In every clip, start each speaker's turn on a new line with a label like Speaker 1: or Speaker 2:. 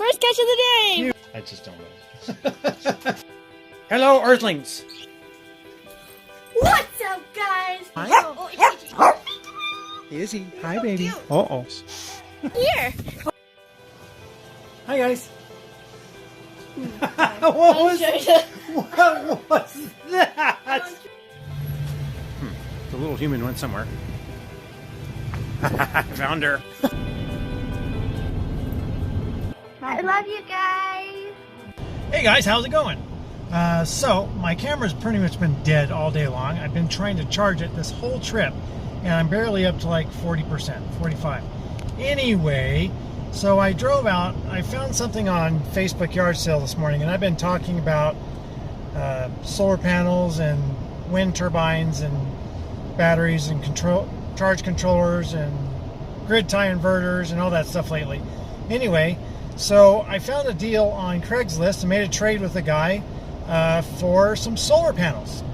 Speaker 1: First catch of the day!
Speaker 2: I just don't know. Hello, Earthlings!
Speaker 1: What's up, guys?
Speaker 2: Izzy, hi, baby. Uh-oh.
Speaker 1: Here!
Speaker 2: Hi, guys. What was that? The little human went somewhere. I found her.
Speaker 1: I love you guys!
Speaker 2: Hey guys, how's it going? So my camera's pretty much been dead all day long. I've been trying to charge it this whole trip, and I'm barely up to like 40%, 45. Anyway, so I drove out. I found something on Facebook yard sale this morning, and I've been talking about solar panels and wind turbines and batteries and charge controllers and grid tie inverters and all that stuff lately. Anyway, so I found a deal on Craigslist and made a trade with a guy for some solar panels.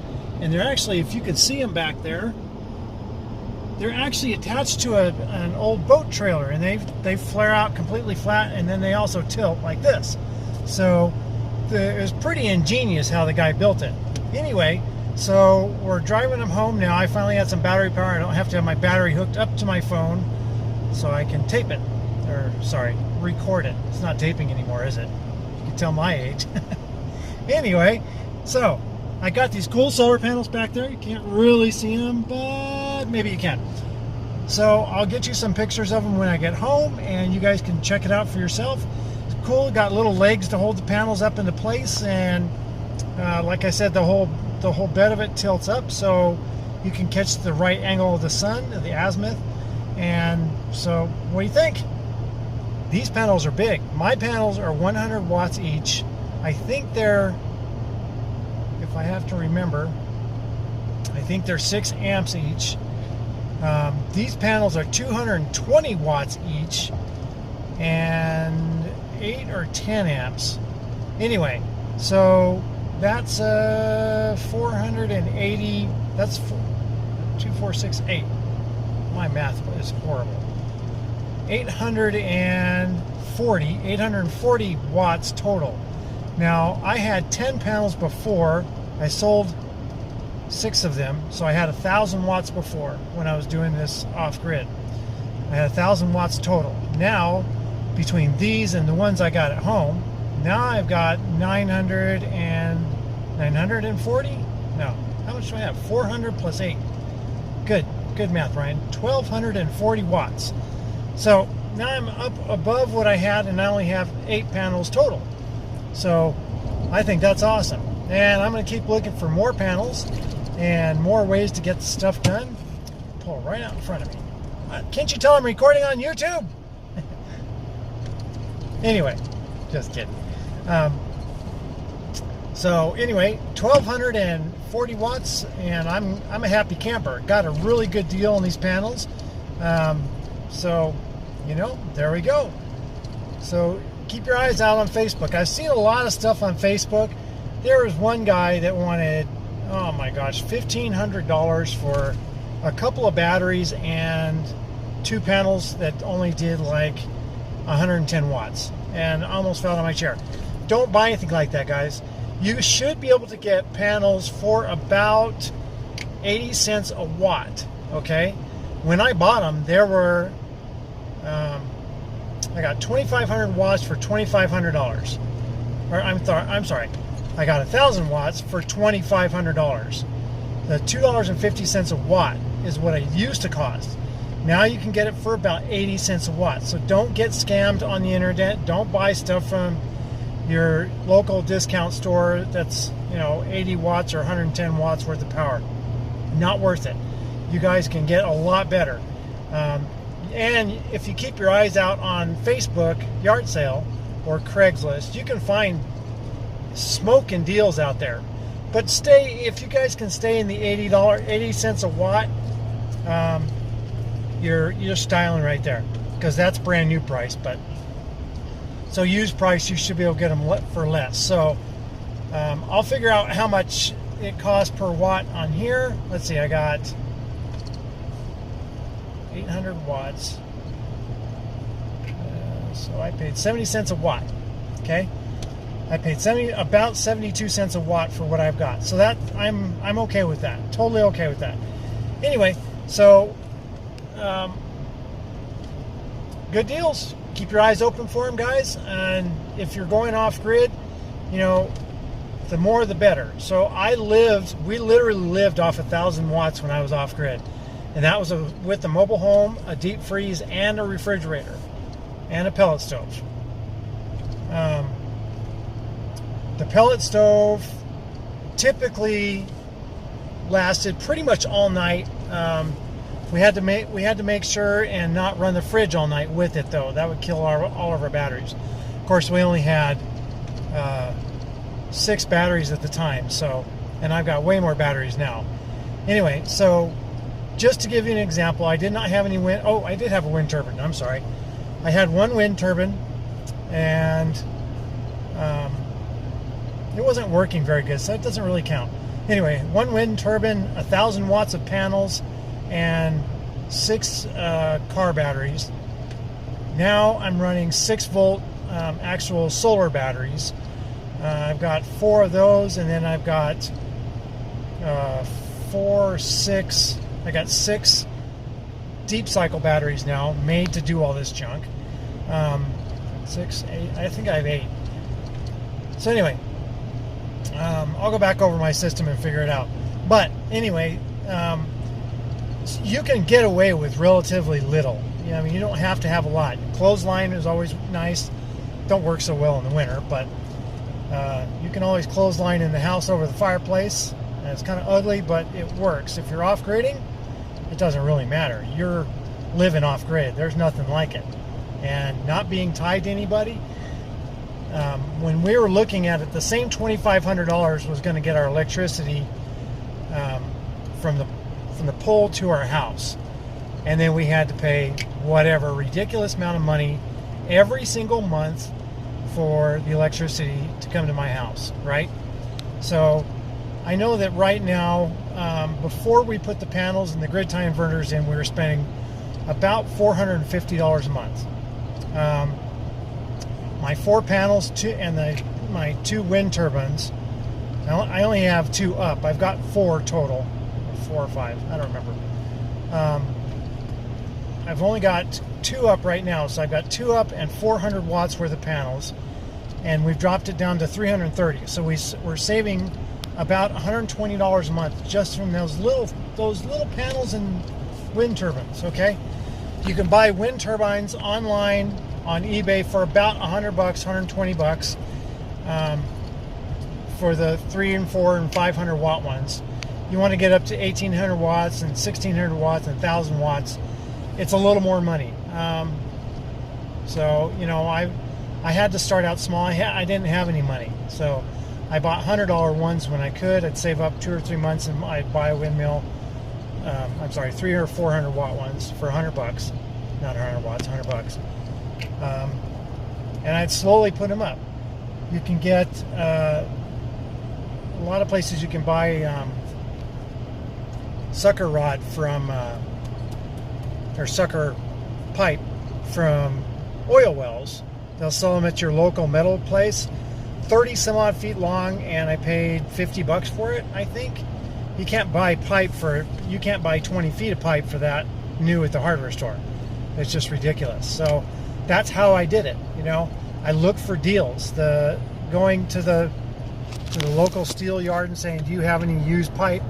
Speaker 2: And they're actually, if you could see them back there, they're actually attached to an old boat trailer, and they flare out completely flat, and then they also tilt like this. So it was pretty ingenious how the guy built it. Anyway, so we're driving them home now. I finally had some battery power. I don't have to have my battery hooked up to my phone, so I can tape it. Or, sorry, record it. It's not taping anymore, is it? You can tell my age. Anyway, so I got these cool solar panels back there. You can't really see them, but maybe you can. So I'll get you some pictures of them when I get home, and you guys can check it out for yourself. It's cool. Got little legs to hold the panels up into place, and like I said, the whole bed of it tilts up, so you can catch the right angle of the sun, the azimuth. And so, what do you think? These panels are big. My panels are 100 watts each. I think they're, if I have to remember, I think they're 6 amps each. These panels are 220 watts each and 8 or 10 amps. Anyway, so that's 480, that's 2468. My math is horrible. 840 watts total. Now, I had 10 panels before. I sold 6 of them, so I had 1,000 watts before when I was doing this off-grid. I had 1,000 watts total. Now, between these and the ones I got at home, now I've got 940? No, how much do I have? 400 plus 8. Good math, Ryan. 1,240 watts. So now I'm up above what I had, and I only have 8 panels total. So I think that's awesome. And I'm going to keep looking for more panels and more ways to get the stuff done. Pull right out in front of me. Can't you tell I'm recording on YouTube? Anyway, just kidding. So anyway, 1,240 watts, and I'm a happy camper. Got a really good deal on these panels. So, you know, there we go. So keep your eyes out on Facebook. I've seen a lot of stuff on Facebook. There was one guy that wanted, oh my gosh, $1,500 for a couple of batteries and 2 panels that only did like 110 watts, and I almost fell out of my chair. Don't buy anything like that, guys. You should be able to get panels for about 80 cents a watt, okay? When I bought them, there were, I got 2,500 watts for $2,500. Or I'm sorry, I got 1,000 watts for $2,500. The $2.50 a watt is what it used to cost. Now you can get it for about 80 cents a watt. So don't get scammed on the internet. Don't buy stuff from your local discount store that's, you know, 80 watts or 110 watts worth of power. Not worth it. You guys can get a lot better. And if you keep your eyes out on Facebook yard sale or Craigslist, you can find smoking deals out there. But if you guys can stay in the $80, 80 cents a watt, you're styling right there, because that's brand new price. But so used price, you should be able to get them for less. So I'll figure out how much it costs per watt on here. Let's see, I got 800 watts. So I paid 70 cents a watt. Okay, I paid about 72 cents a watt for what I've got. So that I'm okay with that. Totally okay with that. Anyway, so good deals. Keep your eyes open for them, guys. And if you're going off grid, you know, the more the better. So we literally lived off 1,000 watts when I was off grid. And that was with a mobile home, a deep freeze, and a refrigerator, and a pellet stove. The pellet stove typically lasted pretty much all night. We had to make sure and not run the fridge all night with it, though. That would kill all of our batteries. Of course, we only had 6 batteries at the time, so, and I've got way more batteries now. Anyway, so just to give you an example, I did not have any wind. Oh, I did have a wind turbine. I'm sorry. I had one wind turbine, and it wasn't working very good, so it doesn't really count. Anyway, one wind turbine, 1,000 watts of panels, and 6 car batteries. Now I'm running 6-volt actual solar batteries. I've got 4 of those, and then I've got 6 deep cycle batteries now made to do all this junk. 6, 8, I think I have 8. So anyway, I'll go back over my system and figure it out. But anyway, you can get away with relatively little. I mean, you don't have to have a lot. Clothesline is always nice. Don't work so well in the winter, but you can always clothesline in the house over the fireplace. And it's kind of ugly, but it works. If you're off-gridding, it doesn't really matter. You're living off-grid. There's nothing like it. And not being tied to anybody. When we were looking at it, the same $2,500 was going to get our electricity from the pole to our house. And then we had to pay whatever ridiculous amount of money every single month for the electricity to come to my house, right? So I know that right now, before we put the panels and the grid tie inverters in, we were spending about $450 a month. My 4 panels and my 2 wind turbines, I only have 2 up. I've got 4 total, 4 or 5, I don't remember. I've only got 2 up right now, so I've got 2 up and 400 watts worth of panels, and we've dropped it down to 330. So we're saving about $120 a month just from those little panels and wind turbines. Okay, you can buy wind turbines online on eBay for about $100, $120 for the 3 and 4 and 500 watt ones. You want to get up to 1,800 watts and 1,600 watts and 1,000 watts. It's a little more money. So, you know, I had to start out small. I didn't have any money. So I bought $100 ones when I could. I'd save up 2 or 3 months and I'd buy a windmill. 3 or 400 watt ones for $100. Not 100 watts, $100. And I'd slowly put them up. You can get a lot of places you can buy sucker rod from or sucker pipe from oil wells. They'll sell them at your local metal place. 30 some odd feet long, and I paid $50 for it, I think. You can't buy 20 feet of pipe for that new at the hardware store. It's just ridiculous. So that's how I did it. You know, I looked for deals. Going to the local steel yard and saying, do you have any used pipe?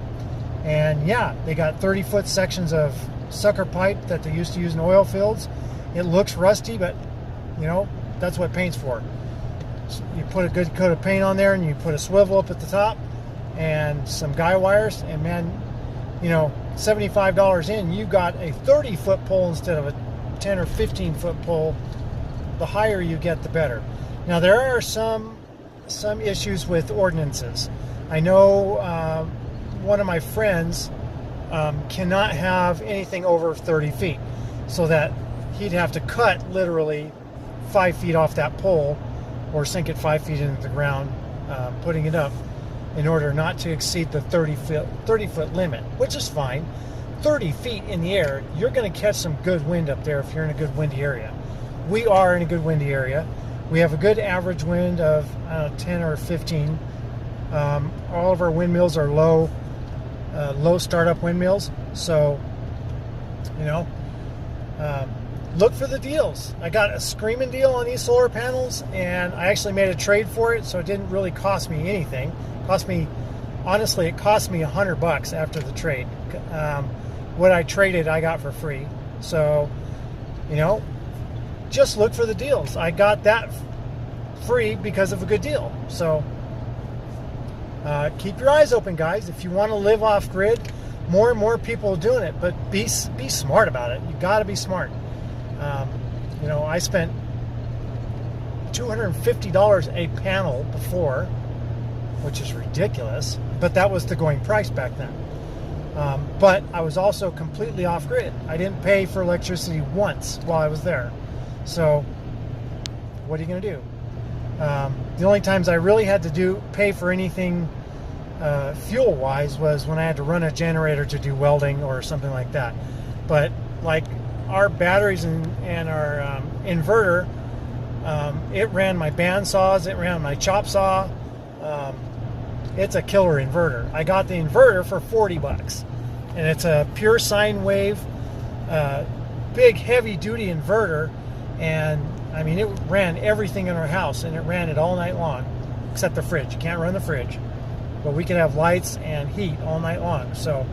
Speaker 2: And yeah, they got 30-foot sections of sucker pipe that they used to use in oil fields. It looks rusty, but you know, that's what paint's for. So you put a good coat of paint on there, and you put a swivel up at the top and some guy wires, and man, you know, $75 in, you got a 30-foot pole instead of a 10 or 15-foot pole. The higher you get, the better. Now there are some issues with ordinances. I know one of my friends cannot have anything over 30 feet, so that he'd have to cut literally 5 feet off that pole or sink it 5 feet into the ground, putting it up, in order not to exceed the 30-foot limit, which is fine. 30 feet in the air, you're going to catch some good wind up there if you're in a good windy area. we are in a good windy area. We have a good average wind of 10 or 15. All of our windmills are low startup windmills. So, you know, look for the deals. I got a screaming deal on these solar panels, and I actually made a trade for it, so it didn't really cost me anything. Honestly, it cost me $100 after the trade. What I traded, I got for free. So, you know, just look for the deals. I got that free because of a good deal. So, keep your eyes open, guys. If you want to live off grid, more and more people are doing it, but be smart about it. You got to be smart. You know, I spent $250 a panel before, which is ridiculous, but that was the going price back then. But I was also completely off grid. I didn't pay for electricity once while I was there. So what are you going to do? The only times I really had to pay for anything fuel-wise was when I had to run a generator to do welding or something like that. But like our batteries and our inverter, it ran my bandsaws, it ran my chop saw. It's a killer inverter. I got the inverter for $40, and it's a pure sine wave, big heavy-duty inverter, and I mean, it ran everything in our house, and it ran it all night long, except the fridge. You can't run the fridge, but we can have lights and heat all night long. So,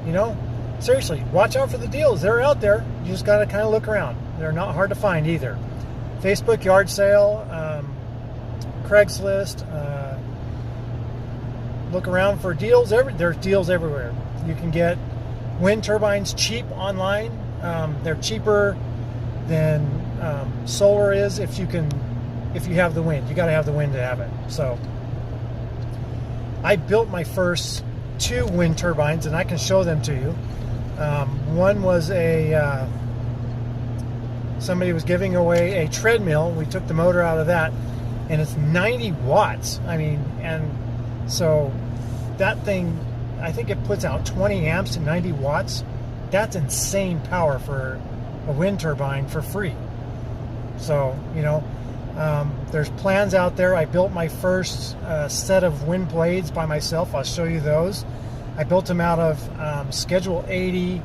Speaker 2: you know, seriously, watch out for the deals. They're out there. You just got to kind of look around. They're not hard to find either. Facebook yard sale, Craigslist. Look around for deals. There's deals everywhere. You can get wind turbines cheap online. They're cheaper than solar is if you have the wind. You got to have the wind to have it. So I built my first 2 wind turbines, and I can show them to you. One was somebody was giving away a treadmill. We took the motor out of that, and it's 90 watts. I mean, and so that thing, I think it puts out 20 amps and 90 watts. That's insane power for a wind turbine for free. So, you know, there's plans out there. I built my first set of wind blades by myself. I'll show you those. I built them out of Schedule 80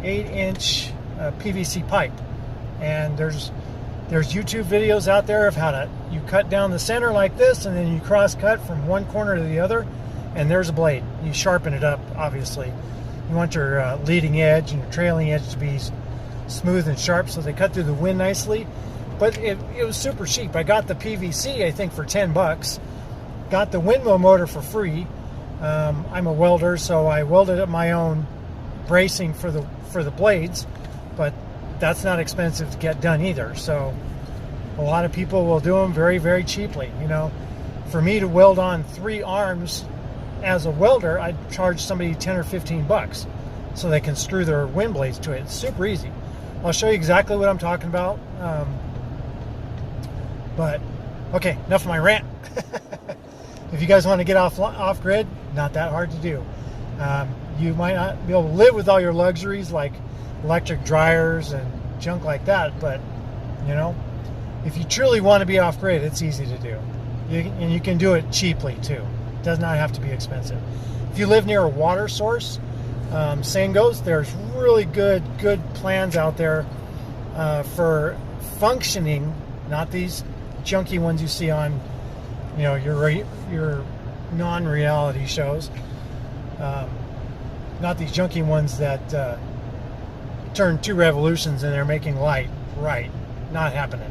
Speaker 2: 8-inch PVC pipe, and there's YouTube videos out there of how you cut down the center like this, and then you cross cut from one corner to the other, and there's a blade. You sharpen it up, obviously. You want your leading edge and your trailing edge to be smooth and sharp so they cut through the wind nicely. But it was super cheap. I got the PVC, I think, for $10. Got the windmill motor for free. I'm a welder, so I welded up my own bracing for the blades, but that's not expensive to get done either. So a lot of people will do them very, very cheaply. You know, for me to weld on 3 arms as a welder, I'd charge somebody 10 or 15 bucks so they can screw their wind blades to it. It's super easy. I'll show you exactly what I'm talking about. But okay, enough of my rant. If you guys want to get off grid, not that hard to do. You might not be able to live with all your luxuries like electric dryers and junk like that, but you know, if you truly want to be off grid, it's easy to do. And you can do it cheaply too. It does not have to be expensive. If you live near a water source, saying goes, there's really good plans out there for functioning, not these junky ones you see on, you know, your non-reality shows. Not these junky ones that turn 2 revolutions and they're making light. Right, not happening.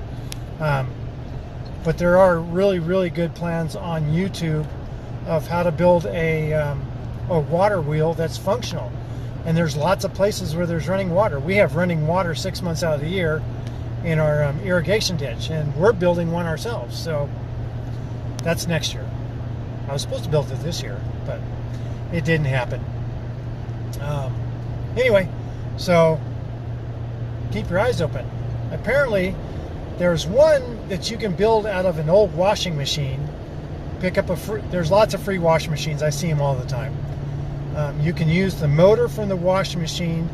Speaker 2: But there are really good plans on YouTube of how to build a water wheel that's functional. And there's lots of places where there's running water. We have running water 6 months out of the year in our irrigation ditch, and we're building one ourselves. So that's next year. I was supposed to build it this year, but it didn't happen. Anyway, so keep your eyes open. Apparently, there's one that you can build out of an old washing machine. Pick up there's lots of free washing machines. I see them all the time. You can use the motor from the washing machine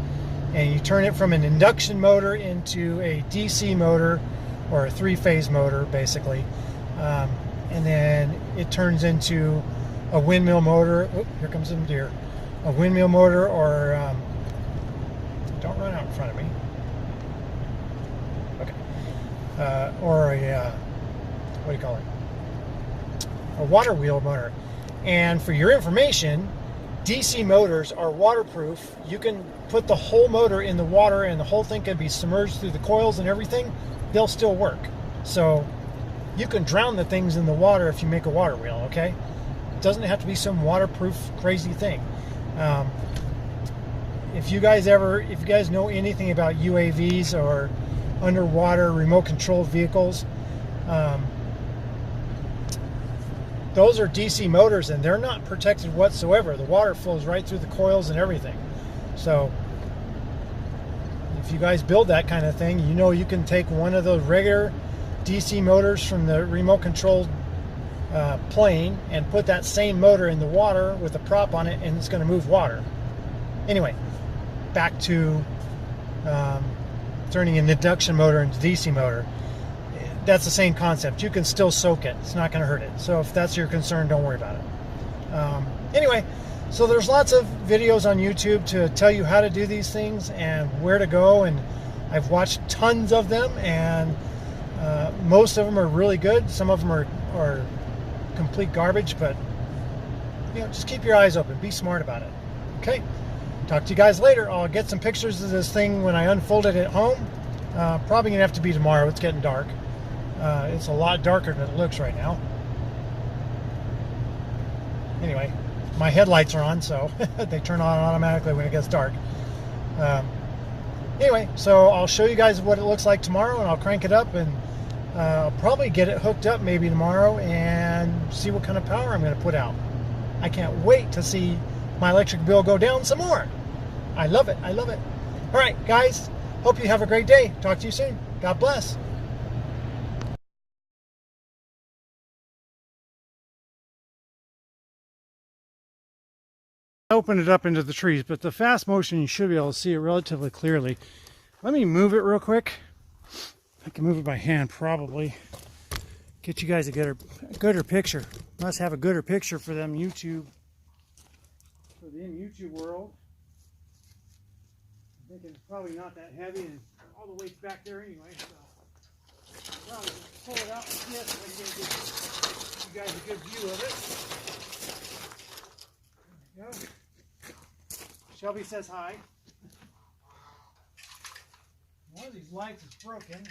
Speaker 2: and you turn it from an induction motor into a DC motor, or a three-phase motor basically, and then it turns into a windmill motor. Oh, here comes some deer. A windmill motor, or don't run out in front of me. Okay. Or a what do you call it? A water wheel motor. And for your information, DC motors are waterproof. You can put the whole motor in the water and the whole thing can be submerged through the coils and everything. They'll still work. So you can drown the things in the water if you make a water wheel, okay? It doesn't have to be some waterproof crazy thing. If you guys know anything about UAVs or underwater remote controlled vehicles, those are DC motors and they're not protected whatsoever. The water flows right through the coils and everything. So if you guys build that kind of thing, you know you can take one of those regular DC motors from the remote controlled plane and put that same motor in the water with a prop on it, and it's going to move water. Anyway, back to turning an induction motor into DC motor. That's the same concept. You can still soak it. It's not going to hurt it. So if that's your concern, don't worry about it. Anyway, so there's lots of videos on YouTube to tell you how to do these things and where to go, and I've watched tons of them, and most of them are really good. Some of them are complete garbage, but you know, just keep your eyes open. Be smart about it. Okay? Talk to you guys later. I'll get some pictures of this thing when I unfold it at home. Probably gonna have to be tomorrow. It's getting dark. It's a lot darker than it looks right now. Anyway, my headlights are on, so they turn on automatically when it gets dark. Anyway, so I'll show you guys what it looks like tomorrow, and I'll crank it up, and I'll probably get it hooked up maybe tomorrow and see what kind of power I'm going to put out. I can't wait to see my electric bill go down some more. I love it. I love it. All right, guys. Hope you have a great day. Talk to you soon. God bless. Open it up into the trees, but the fast motion, you should be able to see it relatively clearly. Let me move it real quick. I can move it by hand, probably. Get you guys a gooder picture. Must have a gooder picture for them YouTube. For the YouTube world. I'm thinking it's probably not that heavy, and all the weight's back there anyway. So probably just pull it out like this so I can give you guys a good view of it. There we go. Shelby says hi. One of these lights is broken.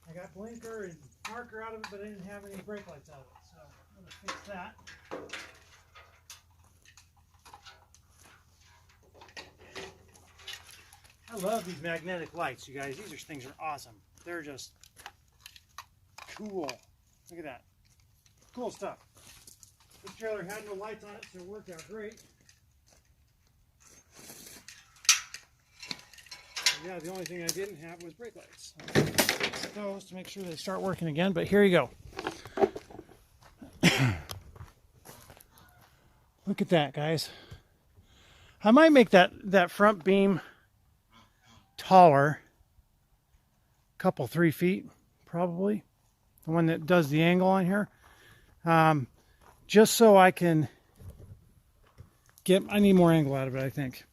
Speaker 2: I got blinker and marker out of it, but I didn't have any brake lights out of it. So I'm going to fix that. I love these magnetic lights, you guys. These things are awesome. They're just cool. Look at that. Cool stuff. This trailer had no lights on it, so it worked out great. Yeah, the only thing I didn't have was brake lights. So I'll fix those to make sure they start working again, but here you go. Look at that, guys. I might make that front beam taller. A couple, 3 feet, probably. The one that does the angle on here. Just so I can I need more angle out of it, I think.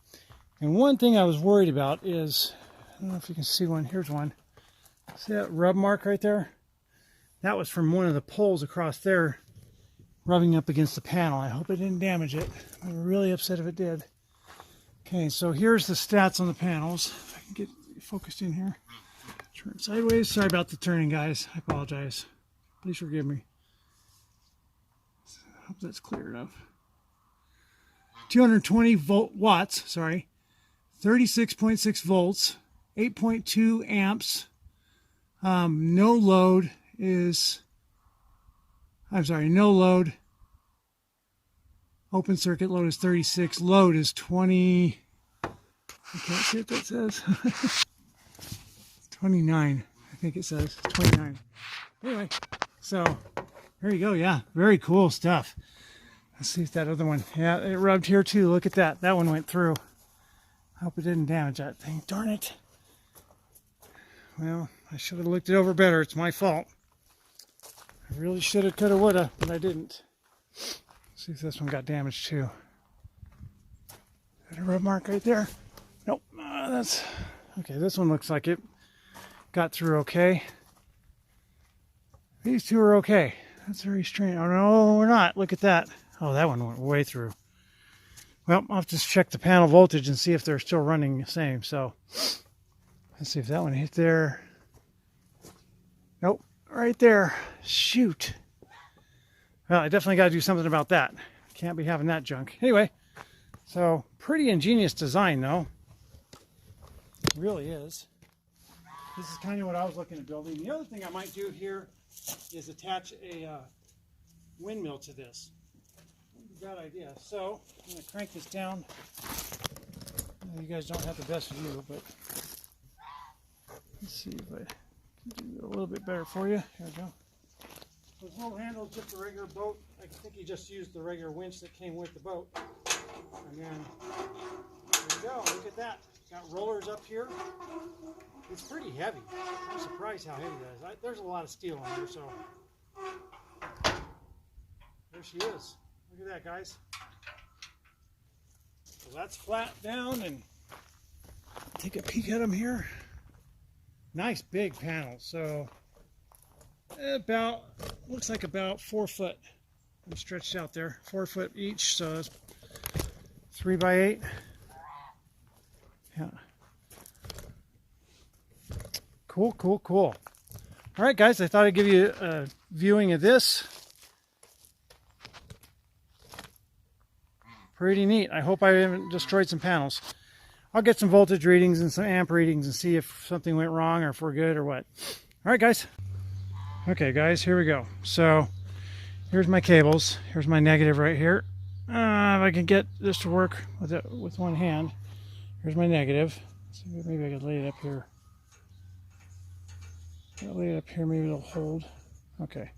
Speaker 2: And one thing I was worried about is, I don't know if you can see one, here's one. See that rub mark right there? That was from one of the poles across there rubbing up against the panel. I hope it didn't damage it. I'd be really upset if it did. Okay, so here's the stats on the panels. If I can get focused in here. Turn sideways. Sorry about the turning, guys. I apologize. Please forgive me. I hope that's clear enough. 220 watts, 36.6 volts, 8.2 amps. No load. Open circuit load is 36. Load is 20. I can't see what that says. 29. I think it says 29. Anyway, so there you go. Yeah, very cool stuff. Let's see if that other one. Yeah, it rubbed here too. Look at that. That one went through. I hope it didn't damage that thing. Darn it. Well, I should have looked it over better. It's my fault. I really should have, could have, would have, but I didn't. Let's see if this one got damaged too. Is that a rub mark right there? Nope. That's okay. This one looks like it got through okay. These two are okay. That's very strange. Oh no, we're not. Look at that. Oh, that one went way through. Well, I'll have to check the panel voltage and see if they're still running the same. So let's see if that one hit there. Nope, right there. Shoot. Well, I definitely got to do something about that. Can't be having that junk. Anyway, so pretty ingenious design though. It really is. This is kind of what I was looking at building. The other thing I might do here is attach a windmill to this. Bad idea. So I'm going to crank this down. You guys don't have the best view, but let's see if I can do it a little bit better for you. Here we go. This little handle is just a regular boat. I think you just used the regular winch that came with the boat. And then there you go. Look at that. Got rollers up here. It's pretty heavy. I'm surprised how heavy that is. There's a lot of steel on here, so there she is. Look at that, guys. So that's flat down, and take a peek at them here. Nice big panel. So about, looks like about 4 foot. I'm stretched out there. 4 foot each, so that's 3 by 8. Yeah. Cool, cool, cool. All right, guys, I thought I'd give you a viewing of this. Pretty neat. I hope I haven't destroyed some panels. I'll get some voltage readings and some amp readings and see if something went wrong or if we're good or what. All right, guys. Okay, guys, here we go. So here's my cables. Here's my negative right here. If I can get this to work with one hand. Here's my negative. Let's see, maybe I could lay it up here. I'll lay it up here. Maybe it'll hold. Okay.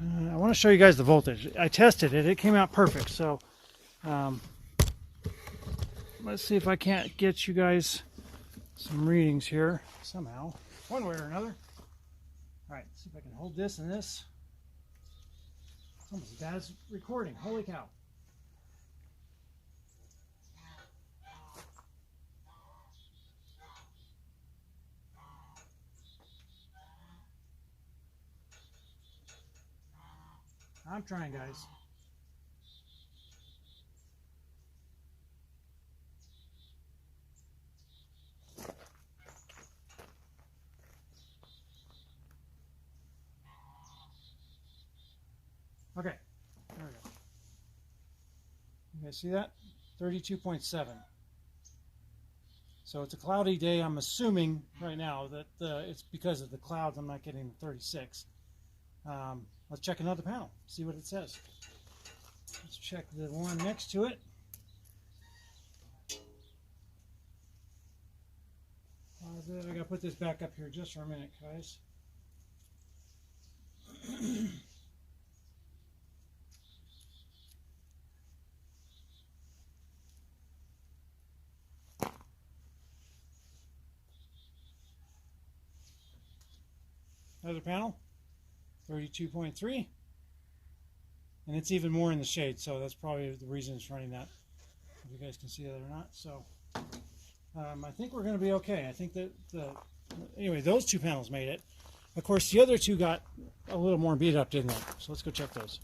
Speaker 2: I want to show you guys the voltage. I tested it. It came out perfect. So let's see if I can't get you guys some readings here somehow, one way or another. All right, see if I can hold this and this. It's almost as bad as recording. Holy cow. I'm trying, guys. Okay, there we go. You guys see that? 32.7. So it's a cloudy day. I'm assuming right now that it's because of the clouds I'm not getting the 36. Let's check another panel, see what it says. Let's check the one next to it. I gotta put this back up here just for a minute, guys. Another panel, 32.3, and it's even more in the shade, so that's probably the reason it's running that. If you guys can see that or not. So I think we're going to be okay. I think that anyway, those two panels made it. Of course, the other two got a little more beat up, didn't they? So let's go check those.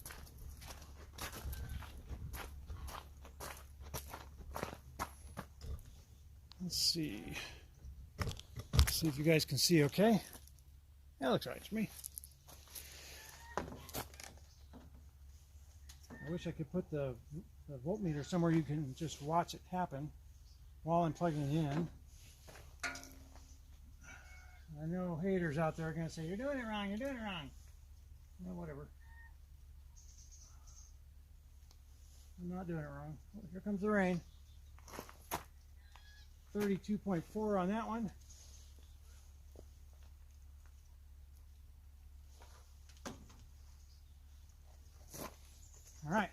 Speaker 2: Let's see. Let's see if you guys can see okay. That looks right to me. I wish I could put the voltmeter somewhere you can just watch it happen while I'm plugging it in. I know haters out there are going to say, you're doing it wrong, you're doing it wrong. Well, whatever. I'm not doing it wrong. Oh, here comes the rain. 32.4 on that one. All right,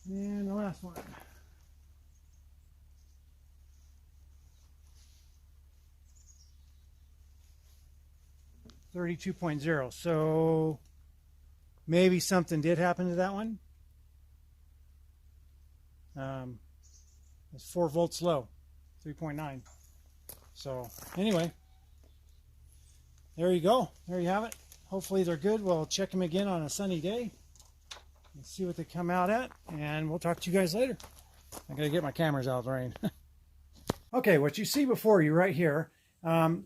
Speaker 2: and the last one. 32.0. So maybe something did happen to that one. It's 4 volts low, 3.9. So anyway, there you go. There you have it. Hopefully they're good. We'll check them again on a sunny day and see what they come out at. And we'll talk to you guys later. I gotta get my cameras out of the rain. Okay, what you see before you right here. I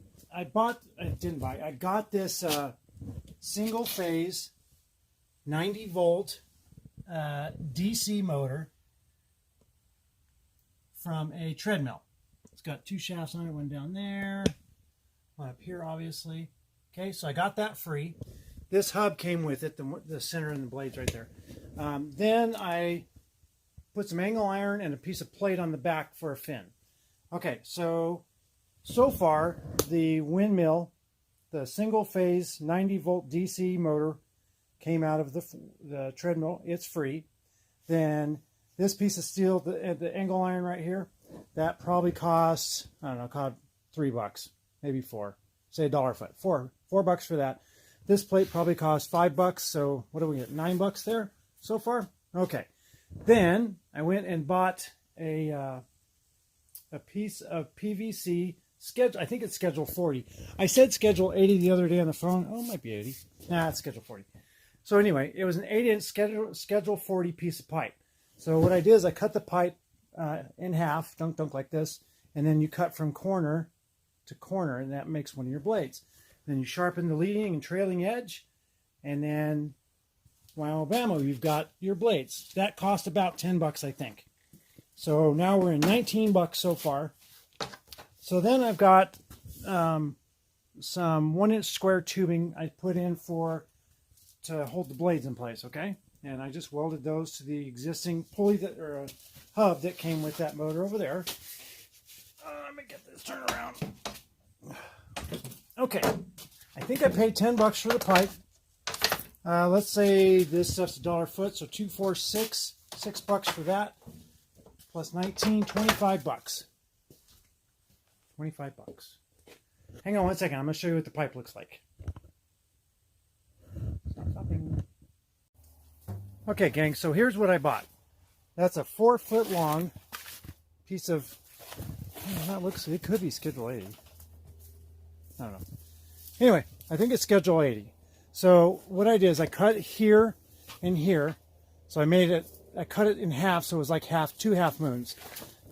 Speaker 2: got this single phase 90 volt DC motor from a treadmill. It's got 2 shafts on it, one down there, one up here obviously. Okay, so I got that free. This hub came with it, the center and the blades right there. Then I put some angle iron and a piece of plate on the back for a fin. Okay, so far the windmill, the single phase 90 volt DC motor came out of the treadmill. It's free. Then this piece of steel, the angle iron right here, that probably costs, I don't know, cost $3, maybe 4. Say $1 a foot. $4 for that. This plate probably costs $5. So what do we get? $9 there so far. Okay. Then I went and bought a piece of PVC schedule. I think it's schedule 40. I said schedule 80 the other day on the phone. Oh, it might be 80. Nah, it's schedule 40. So anyway, it was an 8-inch schedule 40 piece of pipe. So what I did is I cut the pipe in half, dunk like this, and then you cut from corner to corner, and that makes one of your blades. Then you sharpen the leading and trailing edge, and then, wow, bammo, you've got your blades. That cost about $10, I think. So now we're in $19 so far. So then I've got some 1-inch square tubing I put in to hold the blades in place, okay? And I just welded those to the existing pulley or hub that came with that motor over there. Let me get this turned around. Okay, I think I paid $10 for the pipe. Let's say this stuff's $1 a foot, so 2, 4, 6, $6 for that. Plus 19, $25. $25. Hang on one second. I'm going to show you what the pipe looks like. Stop stopping. Okay, gang. So here's what I bought. That's a 4-foot long piece of. That looks. It could be Schedule 80. I don't know. Anyway, I think it's Schedule 80. So what I did is I cut here and here. So I cut it in half, so it was like 2 half moons.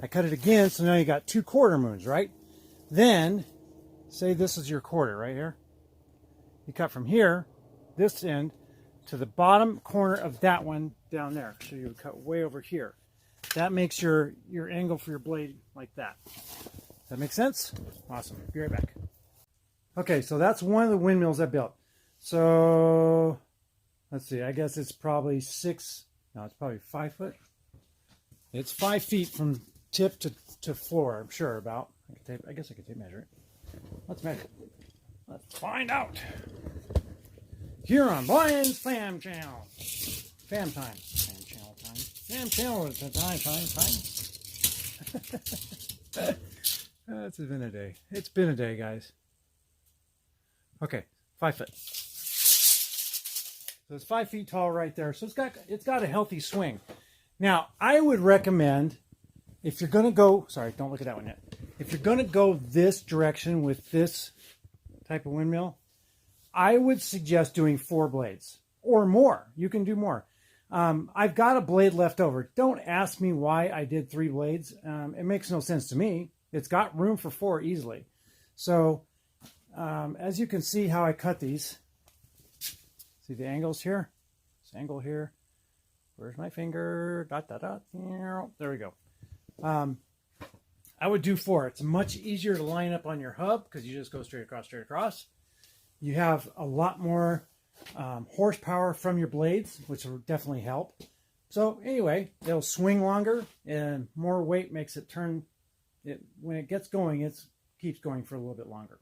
Speaker 2: I cut it again, so now you got 2 quarter moons, right? Then, say this is your quarter right here. You cut from here, this end, to the bottom corner of that one down there. So you would cut way over here. That makes your angle for your blade like that. Does that make sense? Awesome. Be right back. Okay, so that's one of the windmills I built. So, let's see, I guess it's probably it's probably 5 foot. It's 5 feet from tip to floor, I'm sure about. I guess I could measure it. Let's measure it. Let's find out. Here on Brian's Fam Channel. Fam time. Fam channel time. Fam channel time. It's been a day. It's been a day, guys. Okay, 5 foot. So it's 5 feet tall right there. So it's got a healthy swing. Now, I would recommend, if you're going to go, sorry, don't look at that one yet. If you're going to go this direction with this type of windmill, I would suggest doing 4 blades or more. You can do more. I've got a blade left over. Don't ask me why I did 3 blades. It makes no sense to me. It's got room for 4 easily. So, as you can see how I cut these, see the angles here? This angle here. Where's my finger? Dot, dot, dot. There we go. I would do 4. It's much easier to line up on your hub because you just go straight across. You have a lot more horsepower from your blades, which will definitely help. So anyway, it'll swing longer and more weight makes it turn. When it gets going, it keeps going for a little bit longer.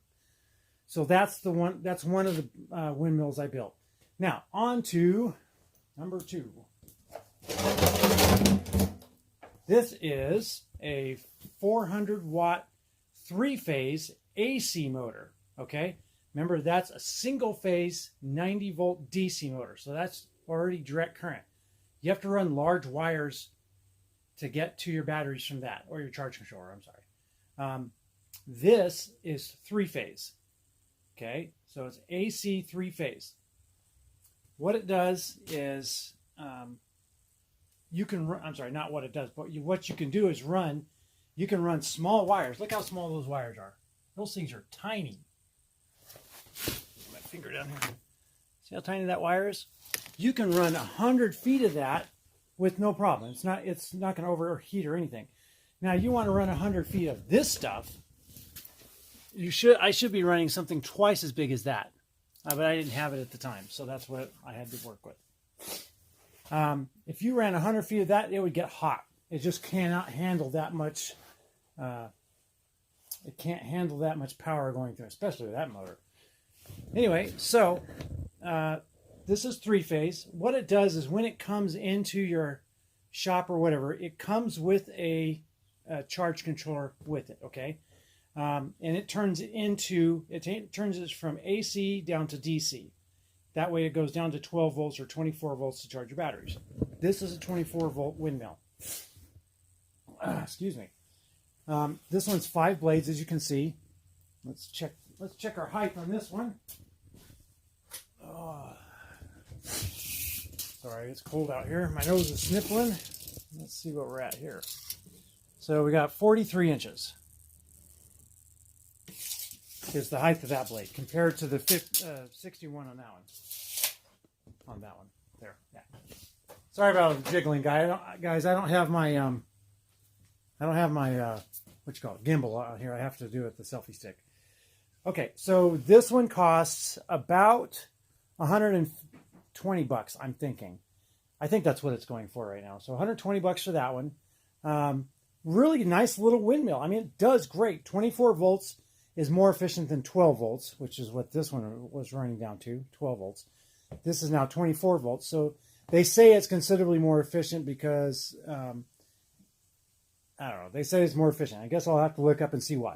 Speaker 2: So that's one of the windmills I built. Now on to number 2. This is a 400 watt 3-phase AC motor. Okay, Remember, that's a single phase 90 volt DC motor. So that's already direct current. You have to run large wires to get to your batteries from that, or your charge controller, I'm sorry. This is three phase. Okay, so it's AC three phase. What it does is, you can run, I'm sorry, not what it does, but what you can do is you can run small wires. Look how small those wires are. Those things are tiny. Put my finger down here. See how tiny that wire is? You can run 100 feet of that with no problem. It's not going to overheat or anything. Now you want to run 100 feet of this stuff. I should be running something twice as big as that, but I didn't have it at the time, so that's what I had to work with. If you ran 100 feet of that, it would get hot. It just cannot handle that much. It can't handle that much power going through, especially with that motor. Anyway, so this is three phase. What it does is when it comes into your shop or whatever, it comes with a charge controller with it. Okay. And it turns it from AC down to DC. That way it goes down to 12 volts or 24 volts to charge your batteries. This is a 24 volt windmill. Excuse me. This one's 5 blades, as you can see. Let's check our height on this one. Oh. Sorry, it's cold out here. My nose is sniffling. Let's see what we're at here. So we got 43 inches. Is the height of that blade compared to the 61 on that one. On that one, there. Yeah. Sorry about the jiggling, guys. I don't have my what you call it, gimbal out here. I have to do it with the selfie stick. Okay, so this one costs about $120. I'm thinking. I think that's what it's going for right now. So $120 for that one. Really nice little windmill. I mean, it does great. 24 volts. Is more efficient than 12 volts, which is what this one was running down to, 12 volts. This is now 24 volts. So they say it's considerably more efficient because, I don't know, they say it's more efficient. I guess I'll have to look up and see why.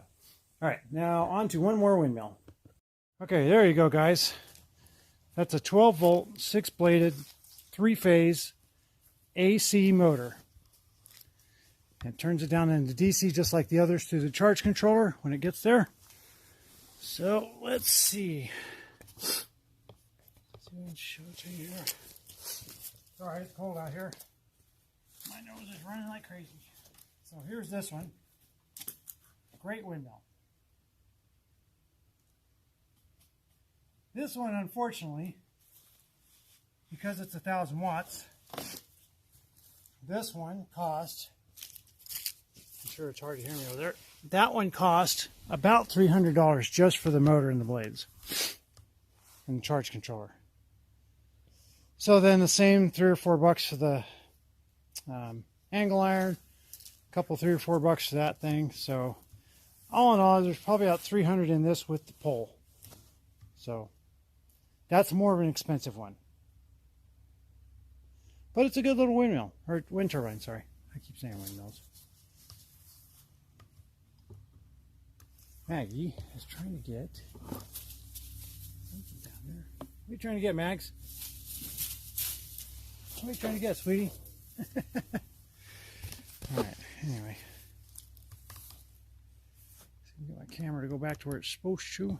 Speaker 2: All right, now on to one more windmill. Okay, there you go, guys. That's a 12 volt, 6-bladed, 3-phase AC motor. It turns it down into DC just like the others through the charge controller when it gets there. So let's see. Show it to you here. Sorry, it's cold out here. My nose is running like crazy. So here's this one. Great windmill. This one, unfortunately, because it's 1,000 watts, this one cost, I'm sure it's hard to hear me over there, that one cost about $300 just for the motor and the blades and the charge controller. So then the same $3 or $4 for the angle iron, a couple $3 or $4 for that thing. So all in all, there's probably about $300 in this with the pole. So that's more of an expensive one. But it's a good little windmill, or wind turbine, sorry. I keep saying windmills. Maggie is trying to get something down there. What are you trying to get, Mags? What are you trying to get, sweetie? Alright, anyway. Get my camera to go back to where it's supposed to.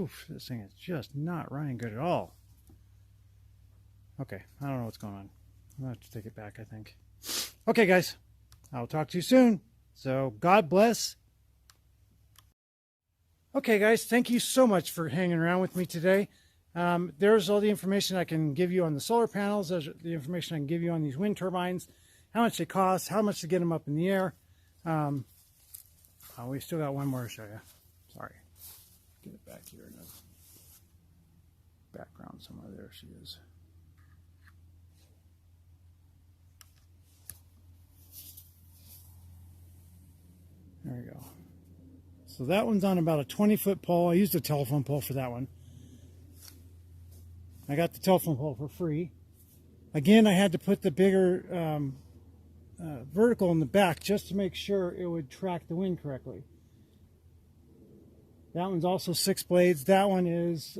Speaker 2: Oof, this thing is just not running good at all. Okay, I don't know what's going on. I'll have to take it back, I think. Okay, guys. I'll talk to you soon. So, God bless. Okay, guys, thank you so much for hanging around with me today. There's all the information I can give you on the solar panels. There's the information I can give you on these wind turbines, how much they cost, how much to get them up in the air. We still got one more to show you. Sorry. Get it back here in the background somewhere. There she is. There we go. So that one's on about a 20-foot pole. I used a telephone pole for that one. I got the telephone pole for free. Again, I had to put the bigger vertical in the back just to make sure it would track the wind correctly. That one's also 6 blades. That one is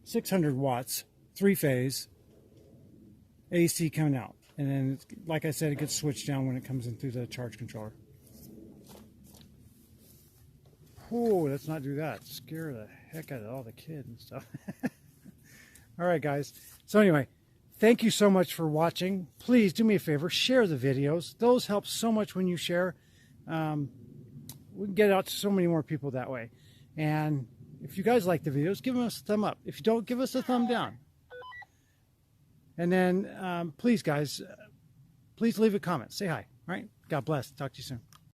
Speaker 2: 600 watts, 3-phase AC coming out. And then, like I said, it gets switched down when it comes in through the charge controller. Oh, let's not do that. Scare the heck out of all the kids and stuff. All right, guys. So anyway, thank you so much for watching. Please do me a favor, share the videos. Those help so much when you share. We can get out to so many more people that way. And if you guys like the videos, give us a thumb up. If you don't, give us a thumb down. And then, please, guys, please leave a comment. Say hi. All right? God bless. Talk to you soon.